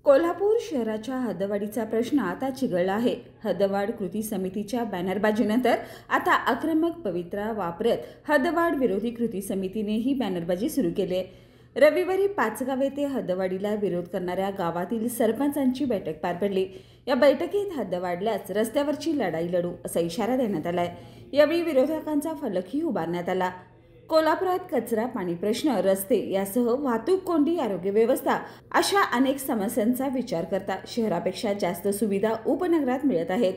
कोल्हापूर शहराच्या हद्दवाढीचा प्रश्न आता चिघळला आहे. हद्दवाढ कृती समितीच्या बॅनरबाजीनंतर आता आक्रमक पवित्रा वापरत हद्दवाढ विरोधी कृती समितीने ही बॅनरबाजी सुरू केली आहे. रविवारी पाचगाव येथे हद्दवाढीला विरोध करणाऱ्या गावातील सरपंचांची बैठक पार पडली. या बैठकीत हद्द वाढल्यास रस्त्यावरची लढाई लढू असा इशारा देण्यात आलाय. यावेळी विरोधकांचा फलकही उभारण्यात आला. कोल्हापुरात कचरा, पाणी प्रश्न, रस्ते यासह वाहतूक कोंडी, आरोग्य व्यवस्था अशा अनेक समस्यांचा विचार करता शहरापेक्षा जास्त सुविधा उपनगरात मिळत आहेत.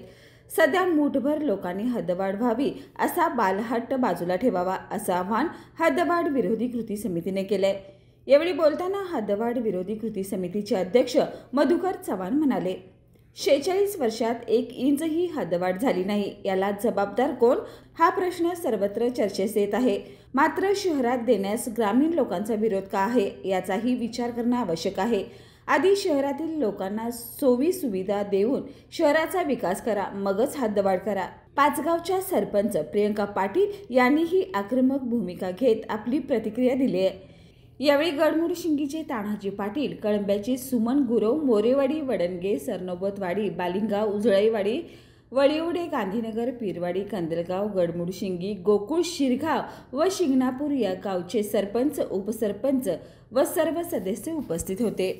सध्या मूठभर लोकांनी हद्दवाढ व्हावी असा बालहट्ट बाजूला ठेवावा असं आवाहन हद्दवाढ विरोधी कृती समितीने केलंय. यावेळी बोलताना हद्दवाढ विरोधी कृती समितीचे अध्यक्ष मधुकर चव्हाण म्हणाले, 46 वर्षात 1 इंचही हद्दवाढ झाली नाही. याला जबाबदार कोण हा प्रश्न सर्वत्र चर्चेस येत आहे. मात्र शहरात देण्यास ग्रामीण लोकांचा विरोध का आहे याचाही विचार करणं आवश्यक आहे. आधी शहरातील लोकांना सोयी सुविधा देऊन शहराचा विकास करा, मगच हद्दवाढ करा. पाचगावच्या सरपंच प्रियंका पाटील यांनीही आक्रमक भूमिका घेत आपली प्रतिक्रिया दिली आहे. यावेळी गडमुडशिंगीचे तानाजी पाटील, कळंब्याचे सुमन गुरव, मोरेवाडी, वडणगे, सरनोबतवाडी, बालिंगाव, उजळईवाडी, वळीवडे, गांधीनगर, पीरवाडी, कंदलगाव, गडमुडशिंगी, गोकुळ, शिरगाव व शिंगणापूर या गावचे सरपंच, उपसरपंच व सर्व सदस्य उपस्थित होते.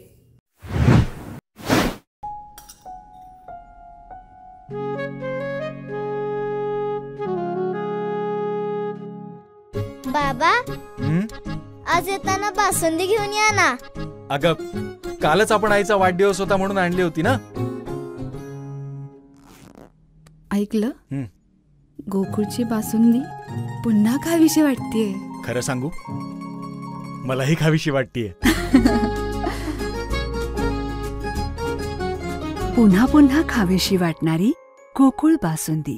बाबा, आज येताना बासुंदी घेऊन या ना. अगं, कालच आपण आईचा वाढदिवस होता म्हणून आणली होती ना. ऐकलं, गोकुळची बासुंदी पुन्हा खावीशी वाटतेय. खरं सांगू, मलाही खावीशी वाटतेय. पुन्हा पुन्हा खावीशी वाटणारी गोकुळ बासुंदी.